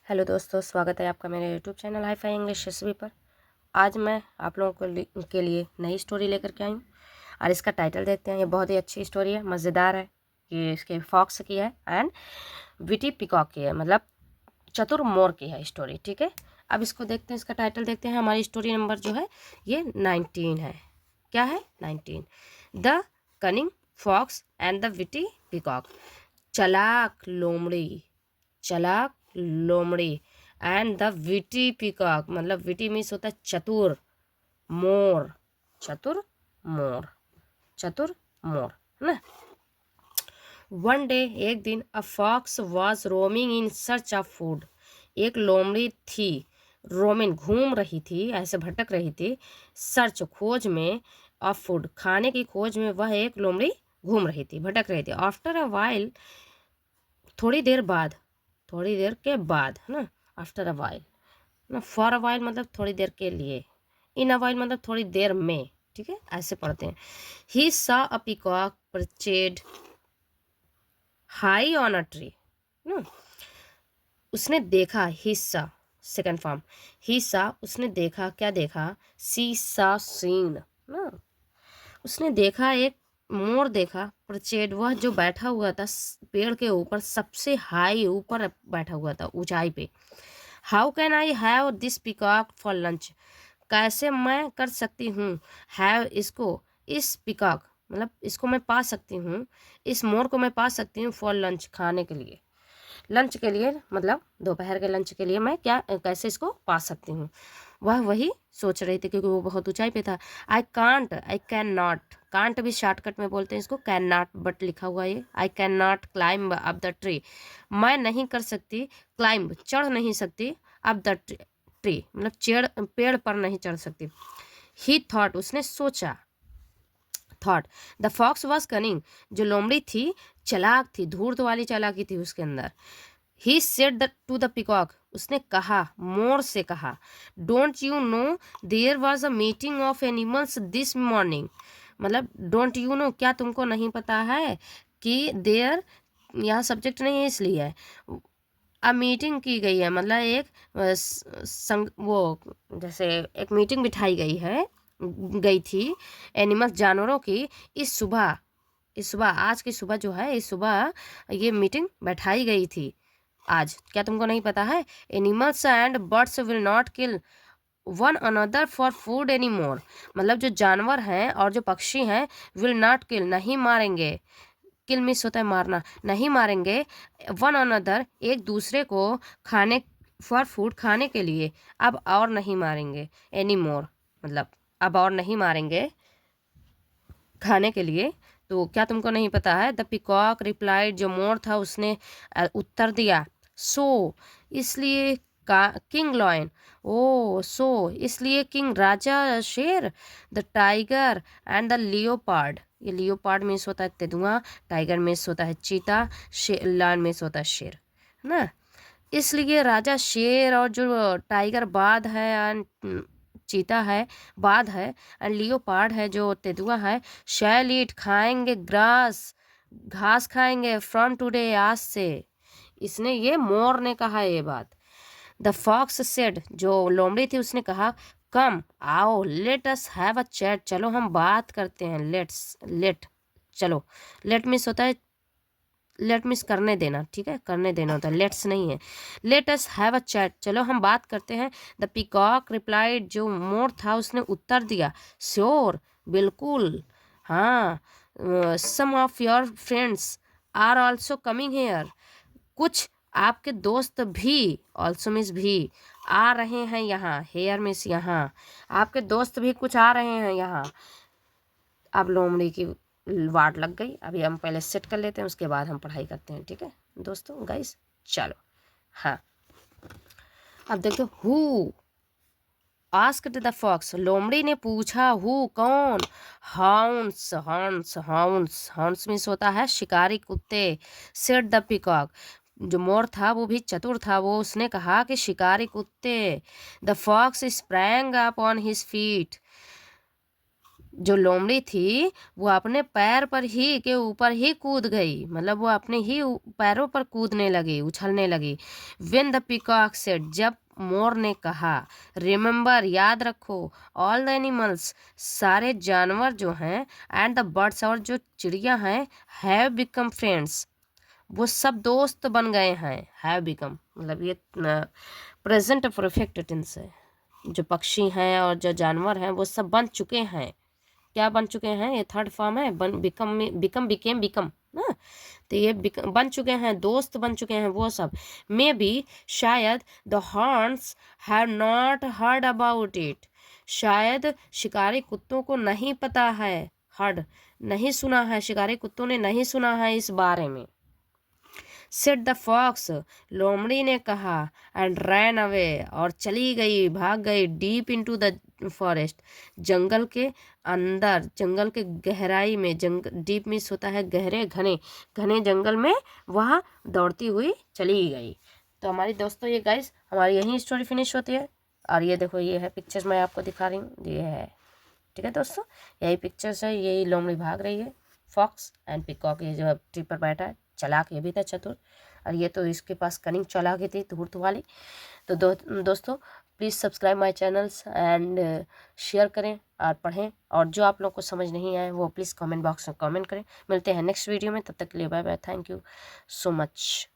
Hello दोस्तों, स्वागत है आपका मेरे YouTube channel hi fi English SB पर। आज मैं आप लोगों के लिए नई स्टोरी लेकर के आई हूँ और इसका टाइटल देखते हैं। ये बहुत ही अच्छी स्टोरी है, मज़ेदार है। ये इसके फॉक्स की है एंड विटी पिकॉक की है, मतलब चतुर मोर की है स्टोरी। ठीक है, अब इसको देखते हैं, इसका टाइटल देखते हैं। हमारी स्टोरी नंबर जो है ये 19 है। क्या है? 19। The cunning fox and the witty peacock. चालाक लोमड़ी, चालाक लोमड़ी एंड द विटी पिकॉक, मतलब विटी मीन्स होता है चतुर मोर, चतुर मोर, चतुर मोर, है ना। वन डे, एक दिन, a fox was roaming in search of food. एक लोमड़ी थी, रोमिंग घूम रही थी, ऐसे भटक रही थी, सर्च खोज में, ऑफ फूड खाने की खोज में वह एक लोमड़ी घूम रही थी, भटक रही थी। आफ्टर अ वाइल, थोड़ी देर बाद, थोड़ी देर के बाद, है ना। आफ्टर अ वाइल ना, फॉर अ वाइल मतलब थोड़ी देर के लिए, इन अ वाइल मतलब थोड़ी देर में। ठीक है, ऐसे पढ़ते हैं। He saw a peacock perched high on a tree ना। उसने देखा, he saw second form, he saw उसने देखा, क्या देखा? सी सॉ सीन ना। उसने देखा, एक मोर देखा, परचेड वह जो बैठा हुआ था पेड़ के ऊपर, सबसे हाई ऊपर बैठा हुआ था, ऊंचाई पे। How can I have this peacock for lunch, कैसे मैं कर सकती हूँ हैव इसको, इस पिकॉक मतलब इसको मैं पा सकती हूँ, इस मोर को मैं पा सकती हूँ फॉर लंच खाने के लिए, लंच के लिए मतलब दोपहर के लंच के लिए मैं क्या कैसे इसको पा सकती हूँ। वह वही सोच रही थी क्योंकि वो बहुत ऊंचाई पे था। I can't, I can not, can't भी शॉर्टकट में बोलते हैं इसको, कैन नॉट बट लिखा हुआ ये, I can not climb up the tree, मैं नहीं कर सकती, क्लाइंब चढ़ नहीं सकती, अप द ट्री मतलब पेड़ पर नहीं चढ़ सकती। ही थॉट उसने सोचा, thought the fox was cunning, जो लोमड़ी थी चालाक थी, धूर्त वाली चालाकी थी उसके अंदर। He said to the peacock, उसने कहा, मोर से कहा, don't you know there was a meeting of animals this morning, मतलब डोंट यू नो, क्या तुमको नहीं पता है कि देयर, यहाँ सब्जेक्ट नहीं है इसलिए है, अब मीटिंग की गई है, मतलब एक वो जैसे एक मीटिंग बिठाई गई है, गई थी एनिमल्स जानवरों की, इस सुबह, इस सुबह आज की सुबह जो है, इस सुबह ये मीटिंग बैठाई गई थी आज, क्या तुमको नहीं पता है? Animals and birds will not kill one another for food any more, मतलब जो जानवर हैं और जो पक्षी हैं, विल नॉट किल नहीं मारेंगे, किल मिस होता है मारना, नहीं मारेंगे, वन अनदर एक दूसरे को, खाने फॉर फूड खाने के लिए, अब और नहीं मारेंगे, एनी मोर मतलब अब और नहीं मारेंगे खाने के लिए। तो क्या तुमको नहीं पता है? द पिकॉक रिप्लाइड, जो मोर था उसने उत्तर दिया, सो इसलिए, का किंग लॉयन, ओ सो इसलिए, किंग राजा शेर, the tiger and the leopard, ये लियोपार्ड मीन्स होता है तेंदुआ, टाइगर मीन्स होता है चीता, लायन मीन्स होता है शेर, है ना। इसलिए राजा शेर और जो टाइगर बाघ है एंड चीता है, बाघ है, एंड लियोपार्ड है जो तेंदुआ है, शैल ईट खाएंगे ग्रास, घास खाएंगे, फ्रॉम टुडे आज से। इसने, ये मोर ने कहा ये बात। द फॉक्स सेड, जो लोमड़ी थी उसने कहा, कम आओ, let us have a chat, चलो हम बात करते हैं, लेट्स, लेट, चलो, लेट मिस होता है, लेट मिस करने देना, ठीक है, करने देना होता है, लेट्स नहीं है। Let us have a chat, चलो हम बात करते हैं। द पिकॉक रिप्लाइड, जो मोर था उसने उत्तर दिया, श्योर बिल्कुल, हाँ, some of your friends are also coming here, कुछ आपके दोस्त भी, ऑल्सो मिस भी, आ रहे हैं यहाँ, हेयर मिस यहाँ, आपके दोस्त भी कुछ आ रहे हैं यहाँ। अब लोमड़ी की वाट लग गई, अभी हम पहले सेट कर लेते हैं, उसके बाद हम पढ़ाई करते हैं, ठीक है दोस्तों, गाइस, चलो। हाँ, अब देखो, हु आस्क्ड द फॉक्स, लोमड़ी ने पूछा, हु कौन? Hounds, horns, hounds, horns means होता है शिकारी कुत्ते। सेड द पिकॉक, जो मोर था वो भी चतुर था, वो उसने कहा कि शिकारी कुत्ते। The fox sprang up on his feet, जो लोमड़ी थी वो अपने पैर पर ही के ऊपर ही कूद गई, मतलब वो अपने ही पैरों पर कूदने लगी, उछलने लगी। When the peacock said, जब मोर ने कहा, रिमेंबर याद रखो, ऑल द एनिमल्स सारे जानवर जो हैं, एंड द बर्ड्स और जो चिड़िया हैं, हैव बिकम फ्रेंड्स वो सब दोस्त बन गए हैं। हैव बिकम मतलब ये प्रेजेंट परफेक्ट टेंस है। जो पक्षी हैं और जो जानवर हैं वो सब बन चुके हैं। क्या बन चुके हैं? ये थर्ड फॉर्म है, बिकम बिकेम बिकम ना, तो ये बन चुके हैं, दोस्त बन चुके हैं वो सब। मे बी शायद the horns have not heard about it, शायद शिकारी कुत्तों को नहीं पता है, हर्ड नहीं सुना है, शिकारी कुत्तों ने नहीं सुना है इस बारे में। सेड द फॉक्स लोमड़ी ने कहा, एंड रैन अवे और चली गई, भाग गई, डीप इनटू द फॉरेस्ट जंगल के अंदर, जंगल के गहराई में, डीप मीन्स होता है गहरे, घने घने जंगल में वह दौड़ती हुई चली गई। तो हमारी दोस्तों ये गाइस हमारी यही स्टोरी फिनिश होती है। और ये देखो ये है पिक्चर्स मैं आपको दिखा रही हूँ, ये है, ठीक है दोस्तों, यही पिक्चर्स है, यही लोमड़ी भाग रही है, फॉक्स एंड पिकॉक ये जो ट्री पर बैठा है, चालाक ये भी था, चतुर, और ये तो इसके पास कनिंग चालाक ही थी, धूर्त वाली। तो दोस्तों please subscribe my channels and share करें और पढ़ें, और जो आप लोग को समझ नहीं आए वो प्लीज़ कमेंट बॉक्स में कमेंट करें। मिलते हैं नेक्स्ट वीडियो में, तब तक के लिए bye bye, thank you so much.